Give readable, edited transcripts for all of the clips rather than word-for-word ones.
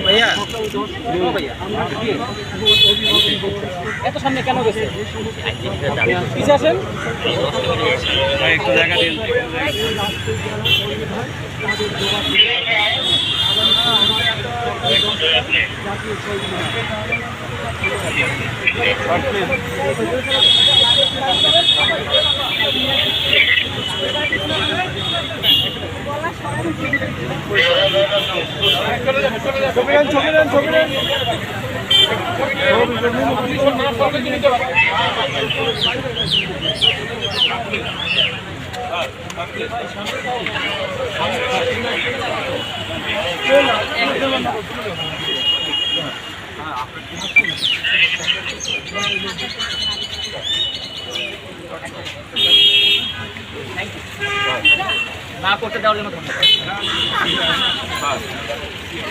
भैया এত সামনে কেন গেছে? পিছে আসেন। একটু জায়গা দিন। না করতে দেওয়ার জন্য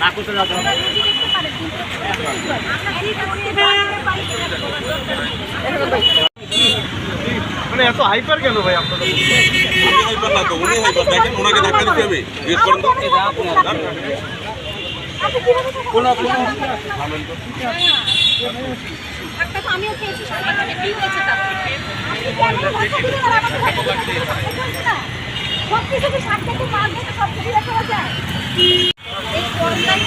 না করতে দেওয়ার জন্য মানে এত হাইপার কেন ভাই আপনাদের? হাইপার না তো, উনি হাইপার। দেখেন ওনাকে ধাক্কা দিতে হবে। জিজ্ঞেস করেন তো। আমিও খেয়েছি, কি হয়েছে তার? সব কিছু কি 60 থেকে 5 বছর সব কিছু দেখা যায়? এই অনলাইন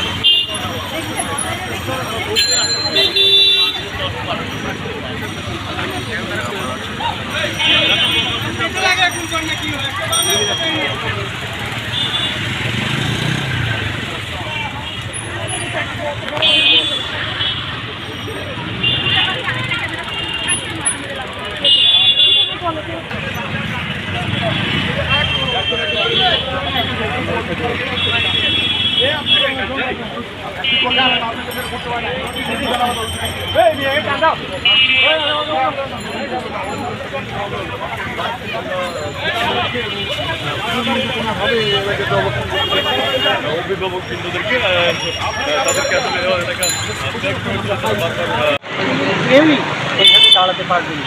অভিভাবকবৃন্দদেরকে তাদেরকে আসলে কেউই এখানে দাঁড়াতে পারবে না।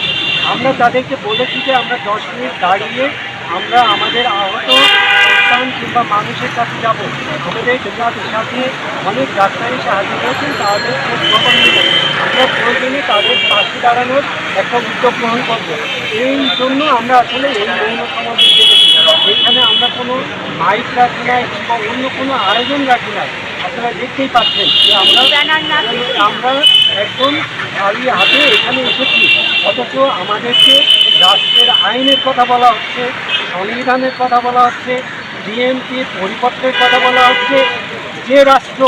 আমরা তাদেরকে বলেছি যে আমরা 10 মিনিট দাঁড়িয়ে আমরা আমাদের আহত সন্তান কিংবা মানুষের কাছে যাব। আমাদের সাথে অনেক ডাক্তার এসে হাজির হয়েছেন, তাদের খোঁজ খবর নেব। আমরা প্রয়োজনে তাদের পাশে দাঁড়ানোর একটা উদ্যোগ গ্রহণ করবো। এই জন্য আমরা আসলে এই মৌন সমাবেশ দেখেছি। এইখানে আমরা কোনো মাইক রাখি নাই কিংবা অন্য কোনো আয়োজন রাখি নাই। আপনারা দেখতেই পাচ্ছেন যে আমরা একদম খালি হাতে এখানে এসেছি, অথচ আমাদেরকে রাষ্ট্রের আইনের কথা বলা হচ্ছে, সংবিধানের কথা বলা হচ্ছে, ডিএমপির পরিপত্রের কথা বলা হচ্ছে। যে রাষ্ট্র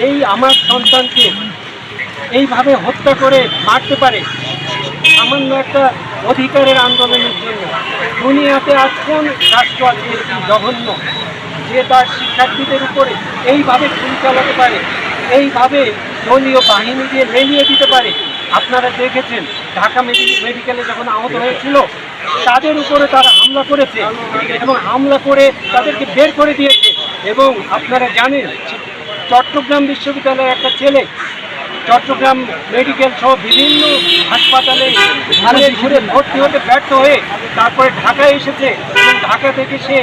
এই আমার সন্তানকে এইভাবে হত্যা করে মারতে পারে সামান্য একটা অধিকারের আন্দোলনের জন্য, দুনিয়াতে আর কোন রাষ্ট্র আছে জঘন্য যে তার শিক্ষার্থীদের উপরে এইভাবে গুলি চালাতে পারে, এইভাবে দলীয় বাহিনী দিয়ে লেলিয়ে দিতে পারে? আপনারা দেখেছেন ঢাকা মেডিকেলে যখন আহত হয়েছিল তাদের উপরে তারা হামলা করেছে এবং হামলা করে তাদেরকে বের করে দিয়েছে। এবং আপনারা জানেন চট্টগ্রাম বিশ্ববিদ্যালয়ের একটা ছেলে চট্টগ্রাম মেডিকেল সহ বিভিন্ন হাসপাতালে ঘুরে ভর্তি হতে ব্যর্থ হয়ে তারপরে ঢাকায় এসেছে এবং ঢাকা থেকে সে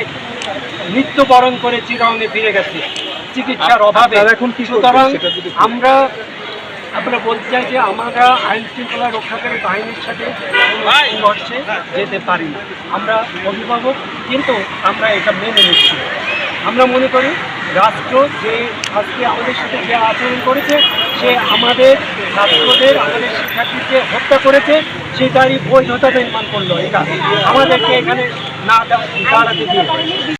মৃত্যুবরণ করে চিরঙে ফিরে গেছে চিকিৎসার অভাবে। সুতরাং আমরা বলতে চাই যে আমরা আইন শৃঙ্খলা রক্ষাকারী বাহিনীর সাথে সংঘর্ষে যেতে পারি না। আমরা অভিভাবক, কিন্তু আমরা এটা মেনে নিচ্ছি। আমরা মনে করি রাষ্ট্র যে আজকে আমাদের সাথে যে আচরণ করেছে, সে আমাদের ছাত্রদের, আমাদের শিক্ষার্থীকে হত্যা করেছে, সেটারই বৈধতা নির্মাণ করলো। এটা আমাদেরকে এখানে না দাঁড়াতে দিয়ে